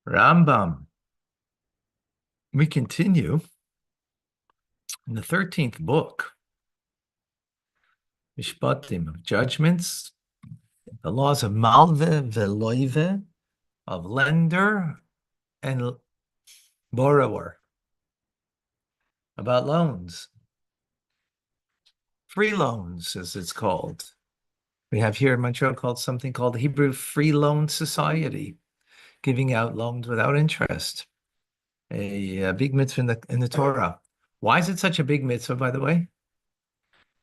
Rambam. We continue in the 13th book, Mishpatim, of judgments, the laws of Malve Veloive, of lender and borrower, about loans, free loans, as it's called. We have here in Montreal something called the Hebrew Free Loan Society, giving out loans without interest. A big mitzvah in the Torah. Why is it such a big mitzvah, by the way?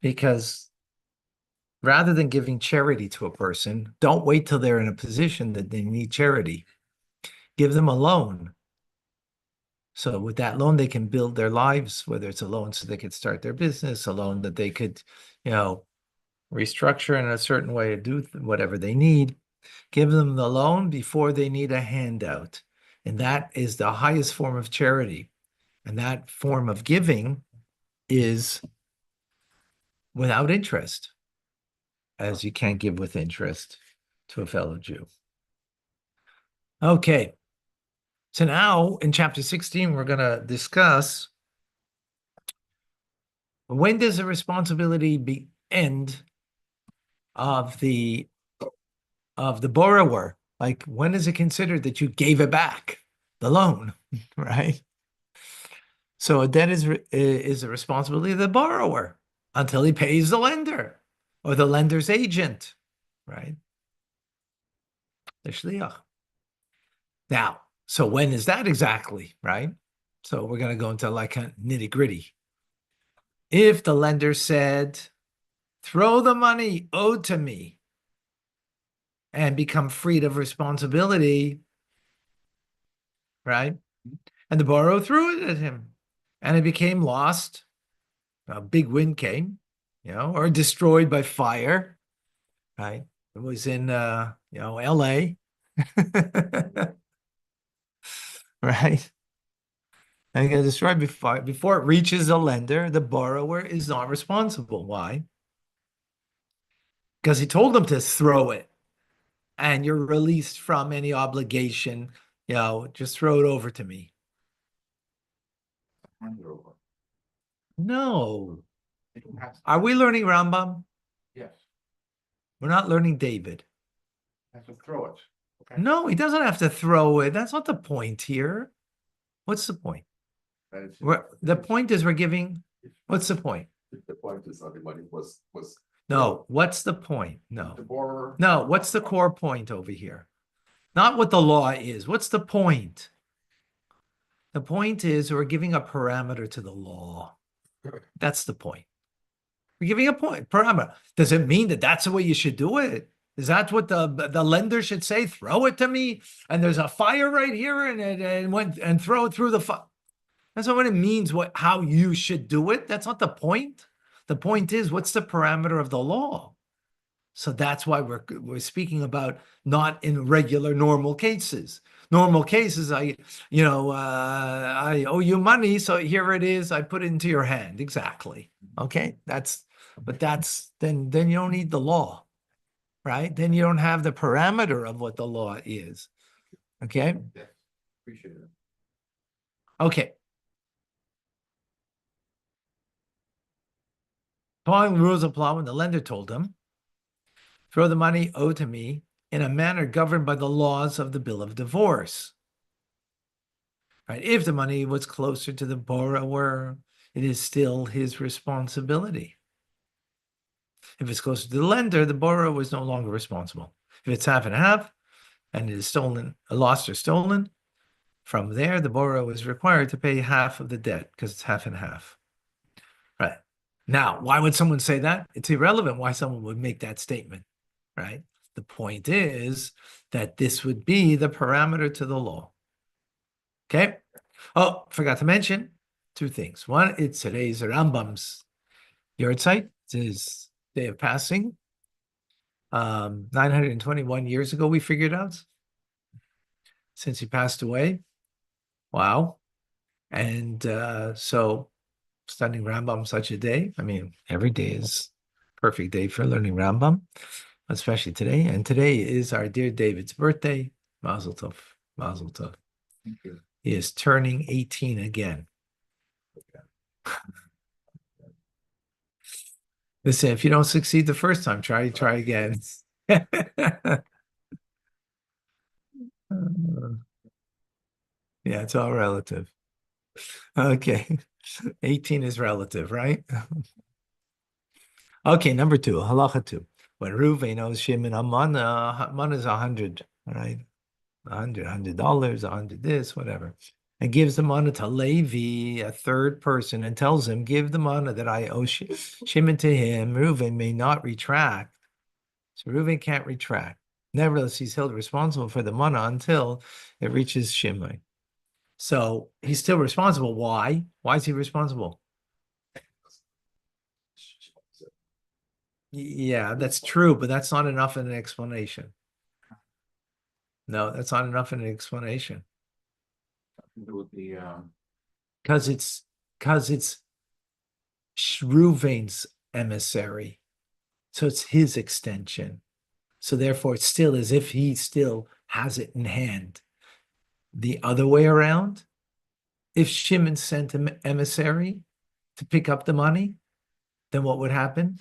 Because rather than giving charity to a person, don't wait till they're in a position that they need charity. Give them a loan. So with that loan, they can build their lives, whether it's a loan so they could start their business, a loan that they could, restructure in a certain way to do whatever they need. Give them the loan before they need a handout. And that is the highest form of charity. And that form of giving is without interest, as you can't give with interest to a fellow Jew. Okay. So now in chapter 16, we're going to discuss when does the responsibility end of the borrower? Like, when is it considered that you gave it back, the loan, right? So a debt is the responsibility of the borrower until he pays the lender or the lender's agent, right? The shliach. Now, so when is that exactly, right? So we're going to go into like a nitty gritty. If the lender said, throw the money owed to me and become freed of responsibility, right? And the borrower threw it at him and it became lost. A big wind came, or destroyed by fire, right? It was in, LA, right? And it got destroyed before it reaches the lender. The borrower is not responsible. Why? Because he told them to throw it, and you're released from any obligation. Just throw it over to me. No. Are we learning Rambam? Yes. We're not learning David. I have to throw it. Okay. No, he doesn't have to throw it. That's not the point here. What's the point? The point is we're giving. What's the point? The point is that the money was. No, what's the point? No. The borrower. No, what's the core point over here? Not what the law is. What's the point? The point is we're giving a parameter to the law. That's the point. We're giving a parameter. Does it mean that that's the way you should do it? Is that what the lender should say? Throw it to me, and there's a fire right here, and throw it through the fire. That's not what it means. How you should do it. That's not the point. The point is, what's the parameter of the law? So that's why we're speaking about not in regular normal cases. Normal cases, I owe you money, so here it is. I put it into your hand. Exactly. Okay, then you don't need the law, right? Then you don't have the parameter of what the law is. Okay. Yeah, appreciate it. Okay. Following rules apply when the lender told him, throw the money owed to me in a manner governed by the laws of the bill of divorce. Right? If the money was closer to the borrower, it is still his responsibility. If it's closer to the lender, the borrower is no longer responsible. If it's half and half, and it is stolen, lost or stolen, from there, the borrower is required to pay half of the debt because it's half and half. Right. Now, why would someone say that? It's irrelevant why someone would make that statement, right? The point is that this would be the parameter to the law. Okay. Oh, forgot to mention two things. One, it's today's Rambam's yahrzeit. It's his day of passing. 921 years ago, we figured out, since he passed away. Wow. And so studying Rambam such a day. I mean, every day is a perfect day for learning Rambam, especially today. And today is our dear David's birthday. Mazel tov. Mazel tov. Thank you. He is turning 18 again. Listen, if you don't succeed the first time, try again. Yeah, it's all relative. Okay. 18 is relative, right? Okay, number 2, halacha 2. When Reuven owes Shimon a mana is 100, right? $100, 100 this, whatever. And gives the mana to Levi, a third person, and tells him, give the mana that I owe Shimon to him. Reuven may not retract. So Reuven can't retract. Nevertheless, he's held responsible for the mana until it reaches Shimon. So he's still responsible. Why? Why is he responsible? Yeah, that's true, but that's not enough in an explanation. No, that's not enough in an explanation. It would be, Because it's Reuven's emissary. So it's his extension. So therefore, it's still as if he still has it in hand. The other way around, if Shimon sent an emissary to pick up the money, then what would happen?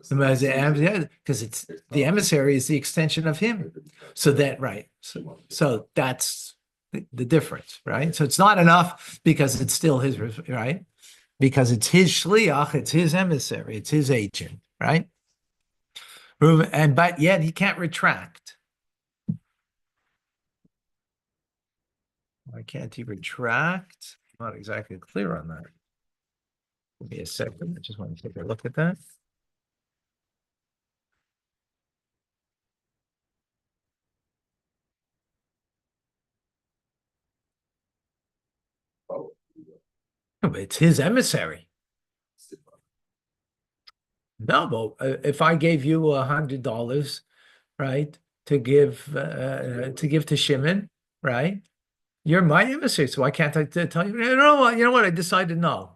Because it's the emissary is the extension of him. So that, right. So that's the difference, right? So it's not enough because it's still his, right? Because it's his shliach, it's his emissary, it's his agent, right? But yet he can't retract. Why can't he retract? I'm not exactly clear on that. Give me a second. I just want to take a look at that. oh, But it's his emissary. No, but if I gave you $100, right, to give to Shimon, right? You're my emissary, so why can't I tell you? You know what? I decided no.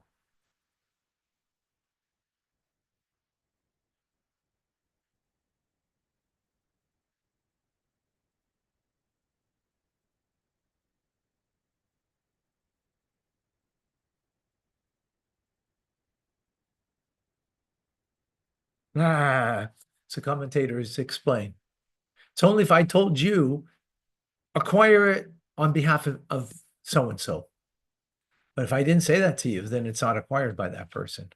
Ah, so commentators explain. It's only if I told you acquire it on behalf of so and so. But if I didn't say that to you, then it's not acquired by that person.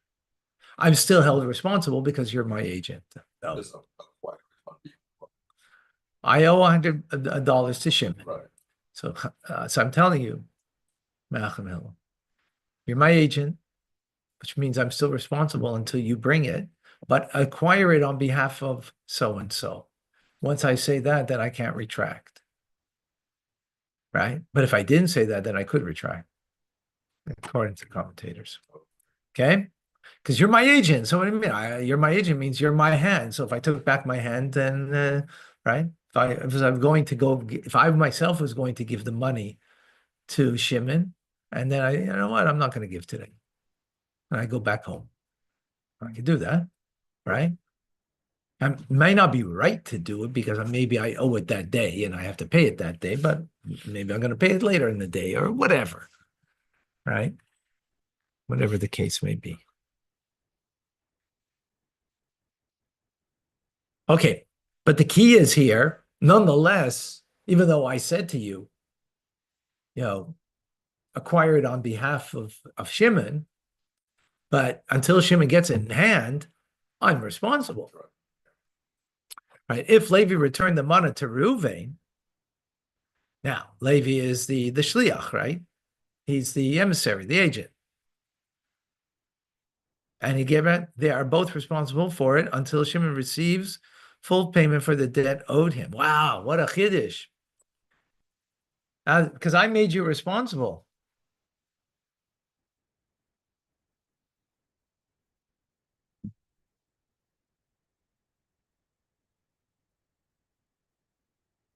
I'm still held responsible because you're my agent. No. I owe $100 to Shimon. right. So I'm telling you, you're my agent, which means I'm still responsible until you bring it, but acquire it on behalf of so and so. Once I say that, then I can't retract. Right? But if I didn't say that, then I could retract, according to commentators. Okay? Because you're my agent. So what do you mean? You're my agent means you're my hand. So if I took back my hand, then right? If I myself was going to give the money to Shimon, and then you know what? I'm not going to give today. And I go back home. I could do that, right? I may not be right to do it because maybe I owe it that day and I have to pay it that day, but maybe I'm going to pay it later in the day or whatever, right? Whatever the case may be. Okay, but the key is here, nonetheless, even though I said to you, acquire it on behalf of Shimon, but until Shimon gets it in hand, I'm responsible. Right? If Levi returned the money to Reuven, now Levi is the shliach, right? He's the emissary, the agent. And he gave it, they are both responsible for it until Shimon receives full payment for the debt owed him. Wow, what a chiddush. Because I made you responsible.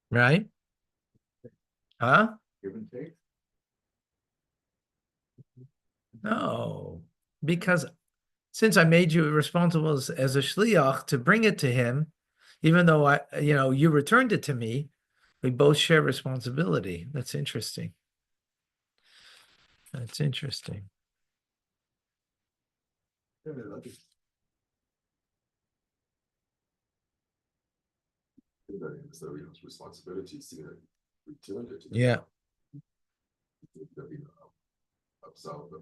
Right? Huh? Give and take. No, because since I made you responsible as a shliach to bring it to him, even though you returned it to me, We both share responsibility. That's interesting. That's interesting. It's the responsibility to return it to the Yeah. absolve them.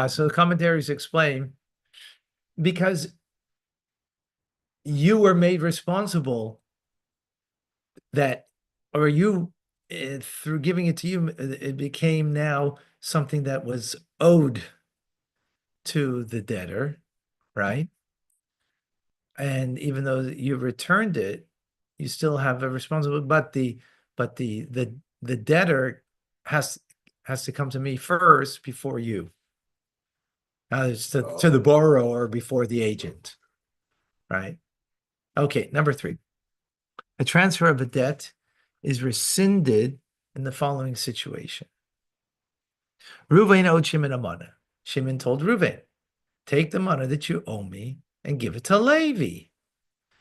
So the commentaries explain because you were made responsible that, or you, through giving it to you, it became now something that was owed to the debtor, right? And even though you returned it, you still have a responsibility. But the debtor has to come to me first before you. It's to the borrower before the agent, right? Okay, number 3. A transfer of a debt is rescinded in the following situation. Reuven owed Shimon a money. Shimon told Reuven, take the money that you owe me and give it to Levi.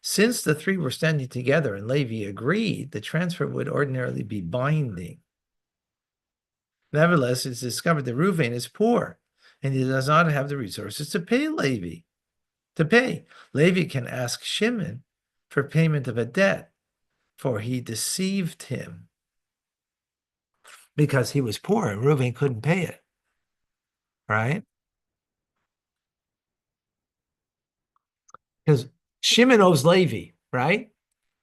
Since the 3 were standing together and Levi agreed, the transfer would ordinarily be binding. Nevertheless, it's discovered that Reuven is poor and he does not have the resources to pay Levi. Levi can ask Shimon for payment of a debt, for he deceived him because he was poor and Reuven couldn't pay it, right? Because Shimon owes Levi, right?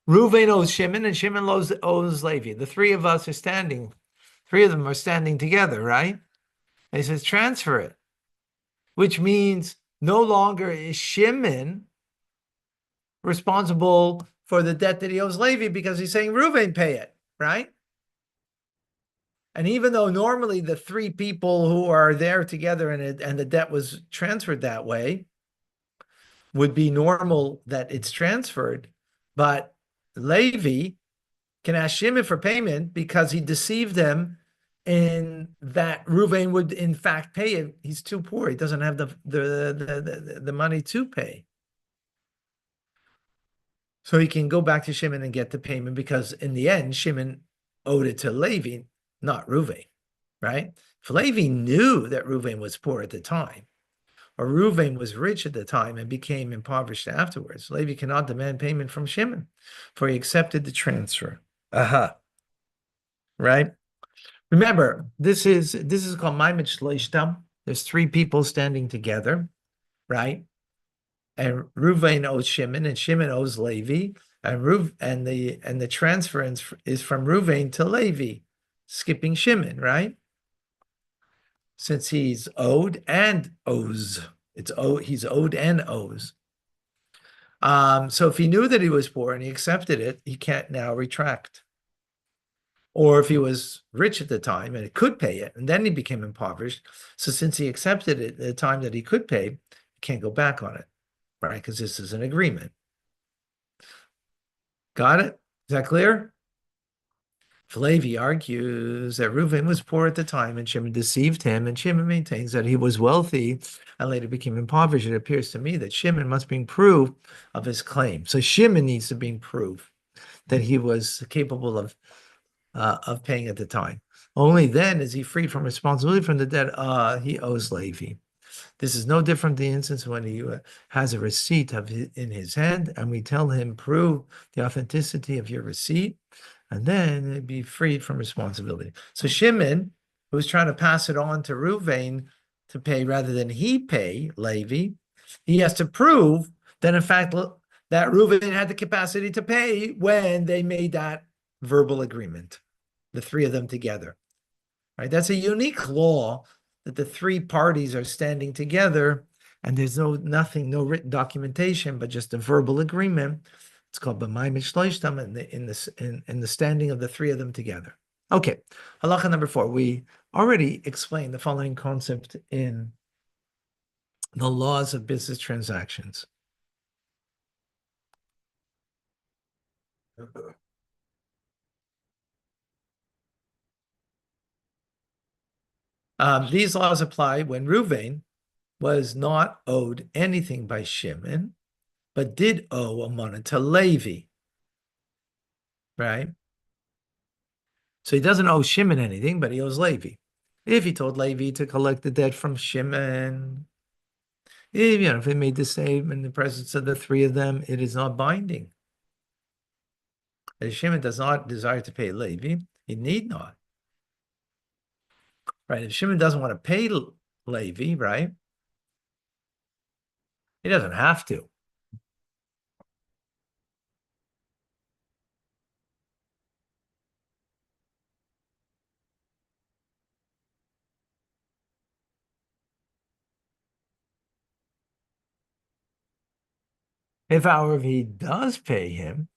Reuven owes Shimon and Shimon owes Levi. The 3 of us are standing, 3 of them are standing together, right? And he says, transfer it, which means no longer is Shimon responsible for the debt that he owes Levi because he's saying Reuven pay it, right? And even though normally the 3 people who are there together and the debt was transferred that way, would be normal that it's transferred, but Levi can ask Shimon for payment because he deceived them in that Reuven would in fact pay it. He's too poor. He doesn't have the money to pay. So he can go back to Shimon and get the payment because in the end, Shimon owed it to Levi, not Reuven, right? If Levi knew that Reuven was poor at the time, or Reuven was rich at the time and became impoverished afterwards, Levi cannot demand payment from Shimon, for he accepted the transfer. Right? Remember, this is called Maimed Shleishtam. There's 3 people standing together, right? And Reuven owes Shimon, and Shimon owes Levi, and the transference is from Reuven to Levi, skipping Shimon, right? Since he's owed and owes. He's owed and owes. So if he knew that he was poor and he accepted it, he can't now retract. Or if he was rich at the time and he could pay it, and then he became impoverished. So since he accepted it at the time that he could pay, he can't go back on it, right? Because this is an agreement. Got it? Is that clear? Flavi argues that Reuven was poor at the time and Shimon deceived him, and Shimon maintains that he was wealthy and later became impoverished. It appears to me that Shimon must bring proof of his claim. So Shimon needs to bring proof that he was capable of paying at the time. Only then is he freed from responsibility from the debt he owes Levi. This is no different than the instance when he has a receipt in his hand, and we tell him, prove the authenticity of your receipt, and then he'd be freed from responsibility. So Shimon, who was trying to pass it on to Reuven to pay rather than he pay Levi, he has to prove that in fact that Reuven had the capacity to pay when they made that verbal agreement, the 3 of them together. Right? That's a unique law that the 3 parties are standing together and there's no written documentation, but just a verbal agreement. It's called b'mayim shloishtam in the standing of the 3 of them together. Okay, halacha number 4. We already explained the following concept in the laws of business transactions. These laws apply when Reuven was not owed anything by Shimon, but did owe a money to Levi, right? So he doesn't owe Shimon anything, but he owes Levi. If he told Levi to collect the debt from Shimon, if he made the same in the presence of the three of them, it is not binding. If Shimon does not desire to pay Levi, he need not. Right? If Shimon doesn't want to pay Levi, right? He doesn't have to. If, however, he does pay him,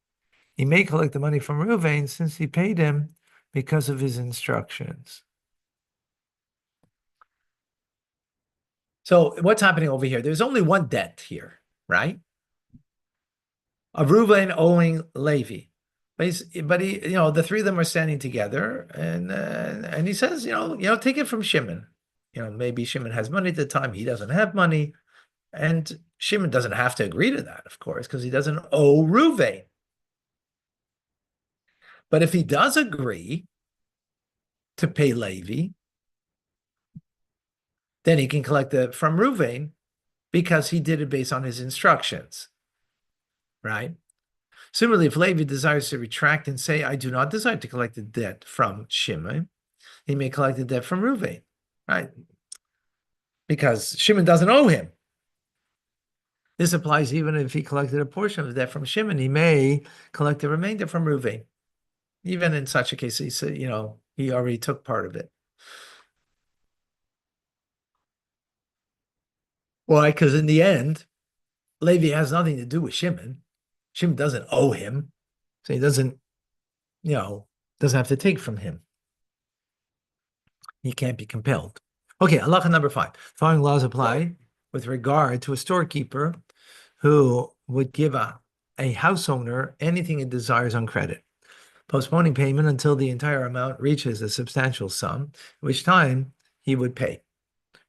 he may collect the money from Reuven since he paid him because of his instructions. So what's happening over here? There's only one debt here, right? Of Reuven owing Levi. But he, the three of them are standing together, and he says, take it from Shimon. Maybe Shimon has money at the time, he doesn't have money, and Shimon doesn't have to agree to that, of course, because he doesn't owe Reuven. But if he does agree to pay Levi, then he can collect it from Reuven because he did it based on his instructions, right? Similarly, if Levi desires to retract and say, I do not desire to collect the debt from Shimon, he may collect the debt from Reuven, right? Because Shimon doesn't owe him. This applies even if he collected a portion of the debt from Shimon, he may collect the remainder from Reuven. Even in such a case, he said, he already took part of it. Why? Because in the end, Levi has nothing to do with Shimon. Shimon doesn't owe him, so he doesn't have to take from him. He can't be compelled. Okay, halacha number 5. Following laws apply with regard to a storekeeper who would give a house owner anything it desires on credit, postponing payment until the entire amount reaches a substantial sum, which time he would pay.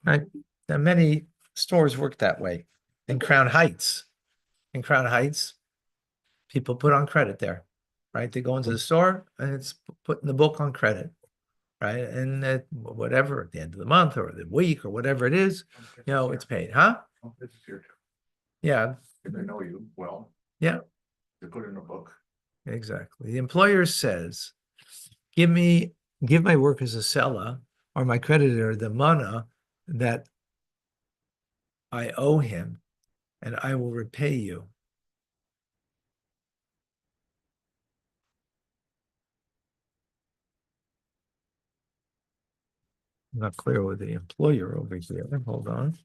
Right? Now, many stores work that way. In Crown Heights, people put on credit there, right? They go into the store and it's put in the book on credit, right? And whatever, at the end of the month or the week or whatever it is, it's paid, huh? Yeah. If they know you well. Yeah. They put it in a book. Exactly. The employer says, give my workers a seller or my creditor the money that I owe him, and I will repay you. I'm not clear with the employer over here. Hold on.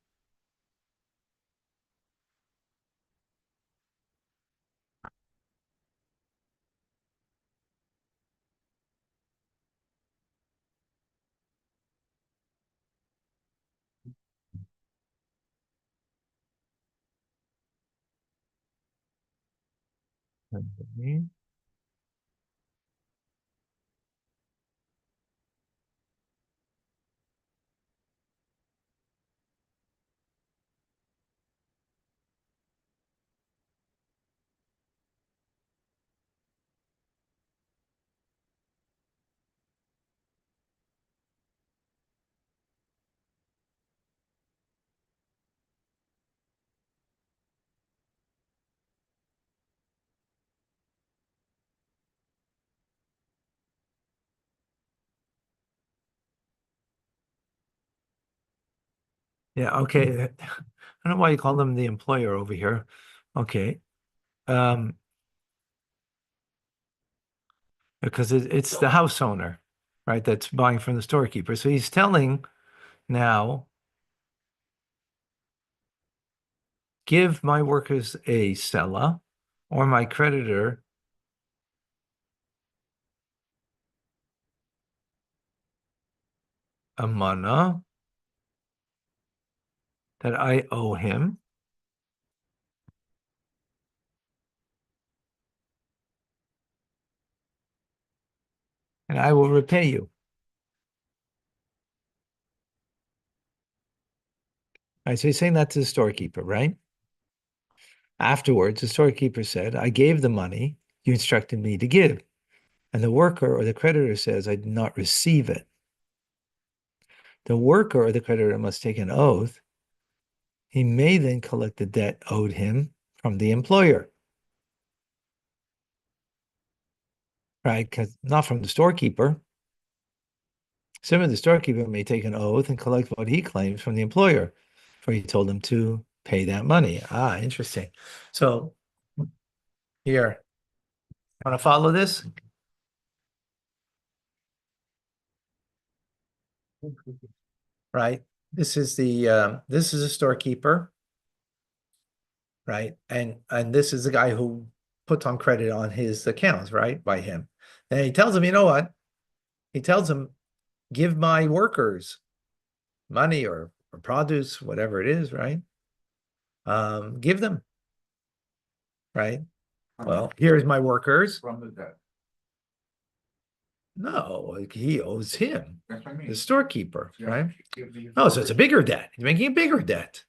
Okay. Yeah, okay. I don't know why you call them the employer over here. Okay. Because it's the house owner, right, that's buying from the storekeeper. So he's telling now, give my workers a seller or my creditor a mana that I owe him, and I will repay you. Right, so he's saying that to the storekeeper, right? Afterwards, the storekeeper said, I gave the money you instructed me to give. And the worker or the creditor says, I did not receive it. The worker or the creditor must take an oath. He may then collect the debt owed him from the employer, right? Because not from the storekeeper. Similarly, the storekeeper may take an oath and collect what he claims from the employer, for he told him to pay that money. Ah, interesting. So here, want to follow this? Right. This is a storekeeper, right? And this is the guy who puts on credit on his accounts, right? By him. And he tells him, you know what? He tells him, give my workers money or produce, whatever it is, right? Give them, right? Well, here's my workers. From the debt. No, he owes him, That's what I mean. the storekeeper, Yeah, right? give these Oh, so it's a workers- bigger debt. He's making a bigger debt.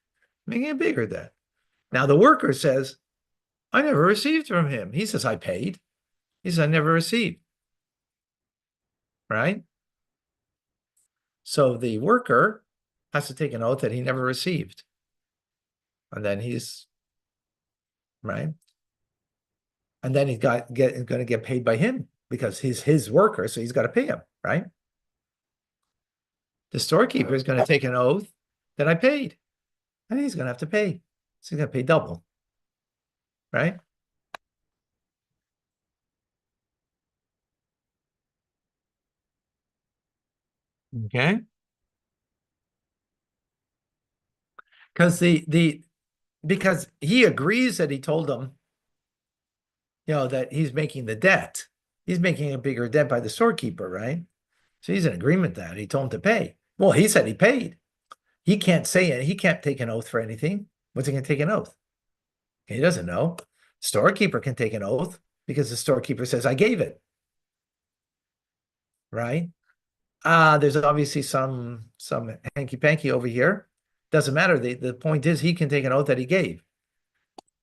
Making a bigger debt. Now the worker says, I never received from him. He says, I paid. He says, I never received. Right? So the worker has to take an oath that he never received. And then he's right. And then he's going to get paid by him because he's his worker, so he's got to pay him, right? The storekeeper is going to take an oath that I paid, and he's going to have to pay. So he's going to pay double, right? Okay. Because he agrees that he told them, that he's making the debt. He's making a bigger debt by the storekeeper, right? So he's in agreement that he told him to pay. Well, he said he paid. He can't say it. He can't take an oath for anything. What's he going to take an oath? He doesn't know. Storekeeper can take an oath because the storekeeper says, I gave it. Right? There's obviously some hanky-panky over here. Doesn't matter. The point is he can take an oath that he gave.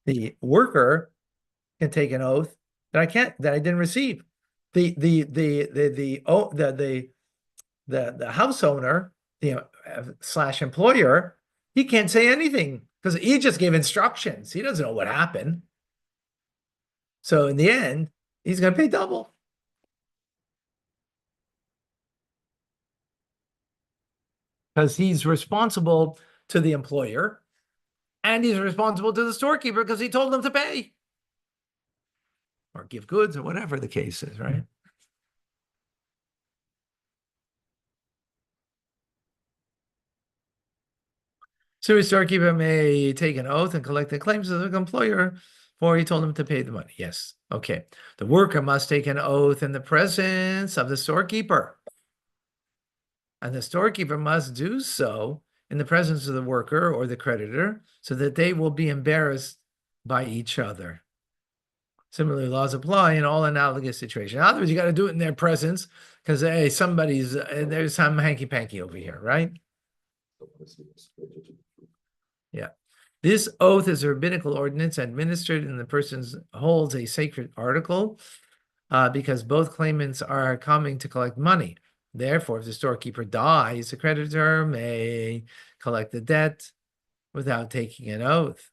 The worker can take an oath that I didn't receive. The house owner, slash employer, he can't say anything because he just gave instructions. He doesn't know what happened. So in the end, he's going to pay double. Because he's responsible to the employer and he's responsible to the storekeeper because he told them to pay or give goods or whatever the case is, right? So a storekeeper may take an oath and collect the claims of the employer, for he told him to pay the money. Yes. Okay. The worker must take an oath in the presence of the storekeeper. And the storekeeper must do so in the presence of the worker or the creditor so that they will be embarrassed by each other. Similarly, laws apply in all analogous situations. In other words, you got to do it in their presence because, hey, there's some hanky-panky over here, right? Yeah. This oath is a rabbinical ordinance administered and the person holds a sacred article because both claimants are coming to collect money. Therefore, if the storekeeper dies, the creditor may collect the debt without taking an oath.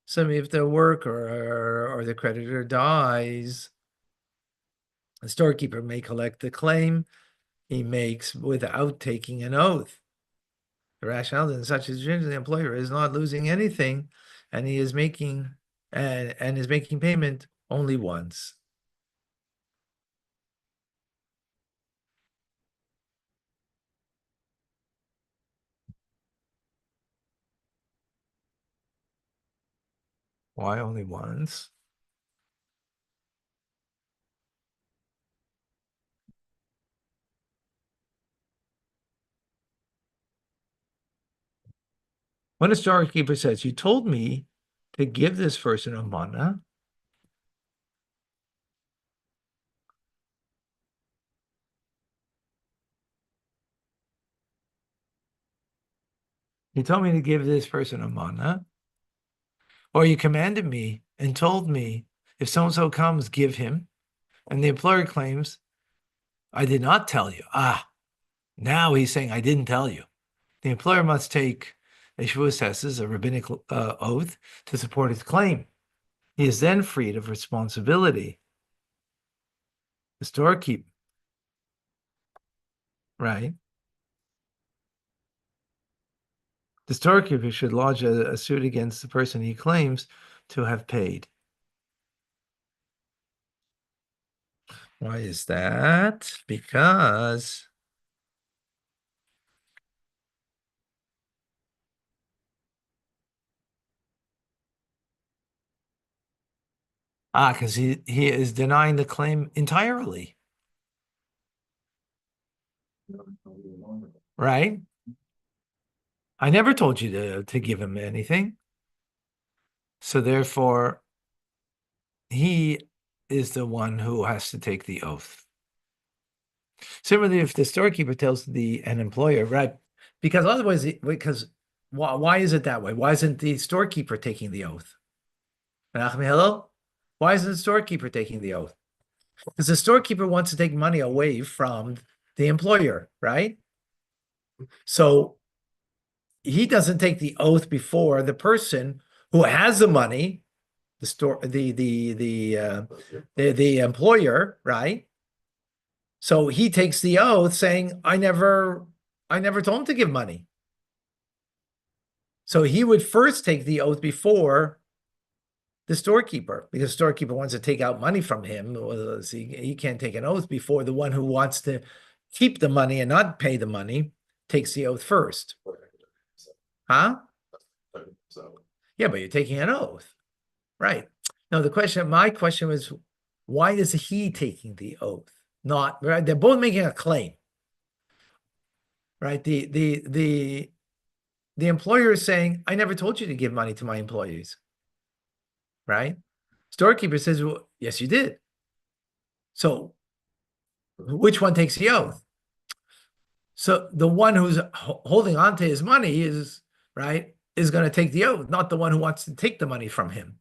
So if the worker or the creditor dies, the storekeeper may collect the claim he makes without taking an oath. The rationale in such a situation, the employer is not losing anything, and he is making and is making payment only once. Why only once? When a storekeeper says, you told me to give this person a mana, You told me to give this person a mana, or you commanded me and told me if so-and-so comes, give him. And the employer claims, I did not tell you. Now he's saying, I didn't tell you. The employer must take a shuasses, a rabbinic oath, to support his claim. He is then freed of responsibility. The storekeeper, right? The storekeeper should lodge a suit against the person he claims to have paid. Why is that? Because he is denying the claim entirely, right? I never told you to give him anything. So therefore, he is the one who has to take the oath. Similarly, if the storekeeper tells an employer, right? Because otherwise, why is it that way? Why isn't the storekeeper taking the oath? Hello? Why isn't the storekeeper taking the oath? Because the storekeeper wants to take money away from the employer, right? So he doesn't take the oath before the person who has the money, the employer, right? So he takes the oath saying, I never told him to give money. So he would first take the oath before the storekeeper, because the storekeeper wants to take out money from him. He can't take an oath before the one who wants to keep the money and not pay the money takes the oath first. Huh? Yeah, but you're taking an oath. Right. Now, my question was, why is he taking the oath? Not, right? They're both making a claim. Right? The employer is saying, I never told you to give money to my employees. Right? Storekeeper says, well, yes, you did. So which one takes the oath? So the one who's holding on to his money is going to take the oath, not the one who wants to take the money from him.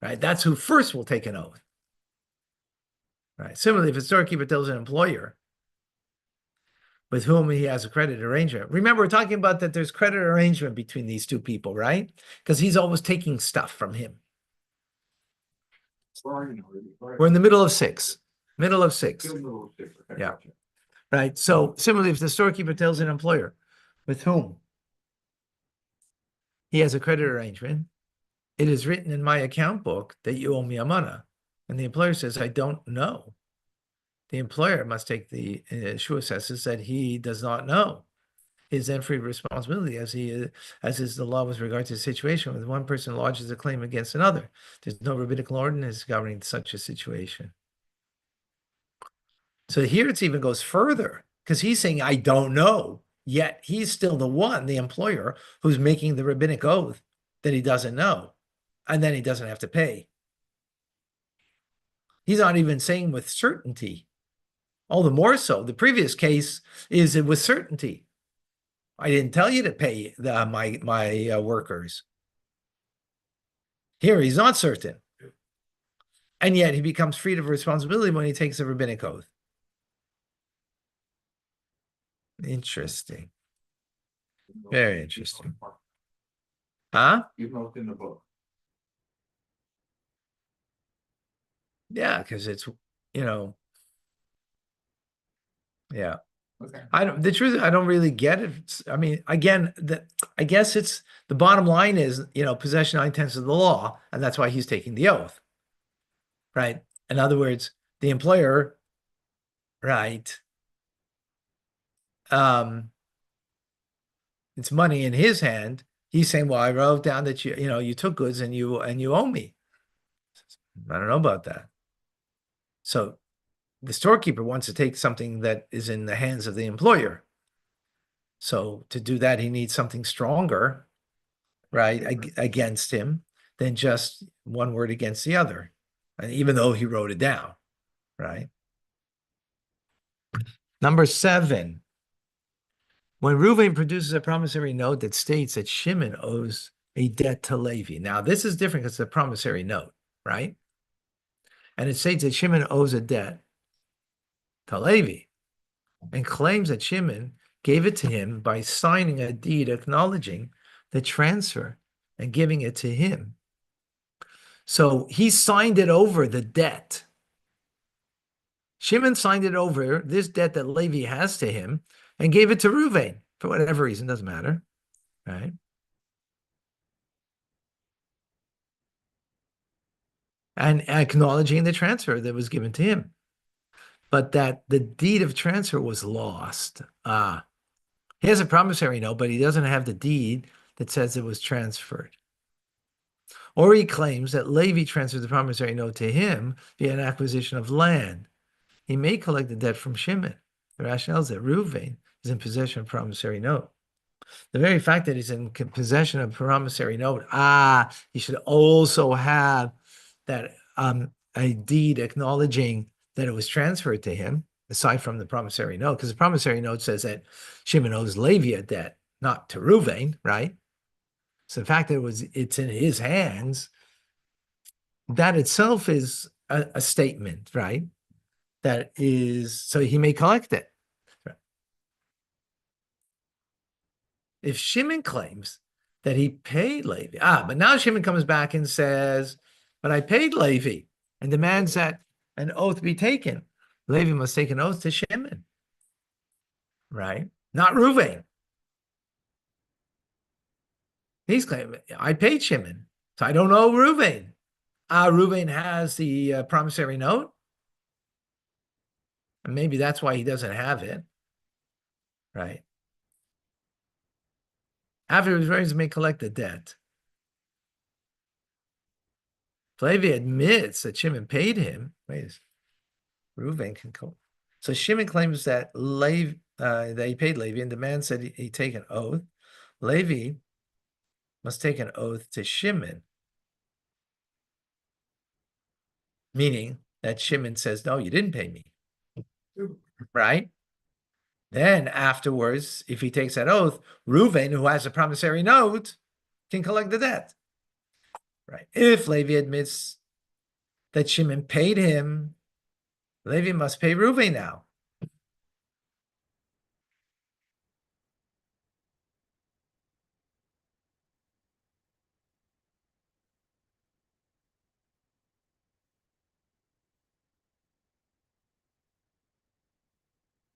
Right? That's who first will take an oath. Right? Similarly, if a storekeeper tells an employer with whom he has a credit arrangement. Remember, we're talking about that there's credit arrangement between these two people, right? Because he's always taking stuff from him. We're in the middle of 6. Middle of 6. Yeah. Right. So similarly, if the storekeeper tells an employer with whom he has a credit arrangement, it is written in my account book that you owe me a mana. And the employer says, I don't know. The employer must take the shuasses that he does not know. He is then free of responsibility as is the law with regard to the situation when one person lodges a claim against another. There's no rabbinic ordinance governing such a situation. So here it even goes further because he's saying, I don't know, yet he's still the employer, who's making the rabbinic oath that he doesn't know, and then he doesn't have to pay. He's not even saying with certainty. All the more so, the previous case is it with certainty. I didn't tell you to pay my workers. Here, he's not certain. And yet he becomes freed of responsibility when he takes a rabbinic oath. Interesting. Very interesting. Huh? You wrote in the book. Yeah, because it's, yeah. Okay. The truth is, I don't really get it. I mean, again, I guess it's the bottom line is, possession 9/10 of the law, and that's why he's taking the oath. Right? In other words, the employer, right? It's money in his hand. He's saying, well, I wrote down that you took goods and you owe me. I don't know about that. So the storekeeper wants to take something that is in the hands of the employer. So to do that, he needs something stronger, right, against him than just one word against the other, and even though he wrote it down, right? Number 7. when Reuven produces a promissory note that states that Shimon owes a debt to Levi. Now, this is different because it's a promissory note, right? And it states that Shimon owes a debt to Levi and claims that Shimon gave it to him by signing a deed acknowledging the transfer and giving it to him. So he signed it over, the debt. Shimon signed it over, this debt that Levi has to him, and gave it to Reuven for whatever reason, doesn't matter, right? And acknowledging the transfer that was given to him. But that the deed of transfer was lost. He has a promissory note, but he doesn't have the deed that says it was transferred. Or he claims that Levi transferred the promissory note to him via an acquisition of land. He may collect the debt from Shimon. The rationale is that Reuven is in possession of a promissory note. The very fact that he's in possession of a promissory note, he should also have that a deed acknowledging that it was transferred to him, aside from the promissory note, because the promissory note says that Shimon owes Levi a debt, not to Reuven, right? So the fact that it's in his hands, that itself is a statement, right? That is, so he may collect it. If Shimon claims that he paid Levi, but now Shimon comes back and says, but I paid Levi, and demands that an oath be taken. Levi must take an oath to Shimon, right? Not Reuven. He's claiming, I paid Shimon, so I don't owe Reuven. Reuven has the promissory note, and maybe that's why he doesn't have it, right? After his raised may collect the debt. Levi admits that Shimon paid him. Reuven can go. So Shimon claims that that he paid Levi and demands that he take an oath. Levi must take an oath to Shimon, meaning that Shimon says, no, you didn't pay me, right? Then afterwards, if he takes that oath, Reuven, who has a promissory note, can collect the debt, right? If Levi admits that Shimon paid him, Levi must pay Reuven now.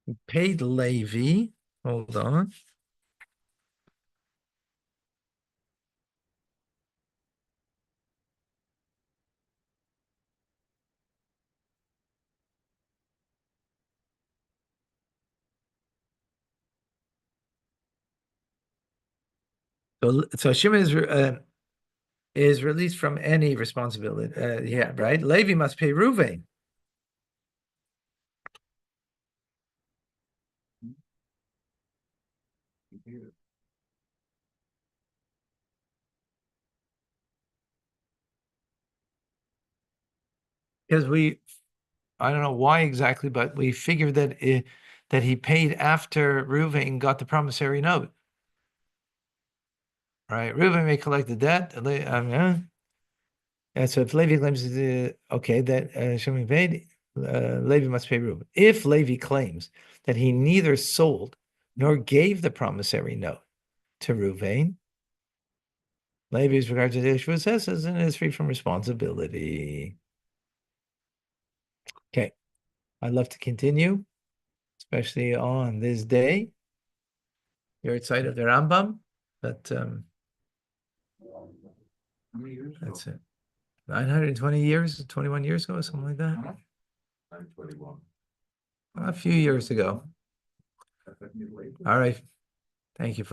He paid Levi. Hold on. So Shimon is released from any responsibility. Right? Levi must pay Reuven. Because I don't know why exactly, but we figured that that he paid after Reuven got the promissory note. Right? Reuven may collect the debt. And so if Levi claims that Shimon paid, Levi must pay Reuven. If Levi claims that he neither sold nor gave the promissory note to Reuven, Levi is regarded as the issue assesses and is free from responsibility. Okay, I'd love to continue, especially on this day. You're outside of the Rambam, but that's it. 920 years, 21 years ago, something like that. 921. A few years ago. All right. Thank you, folks.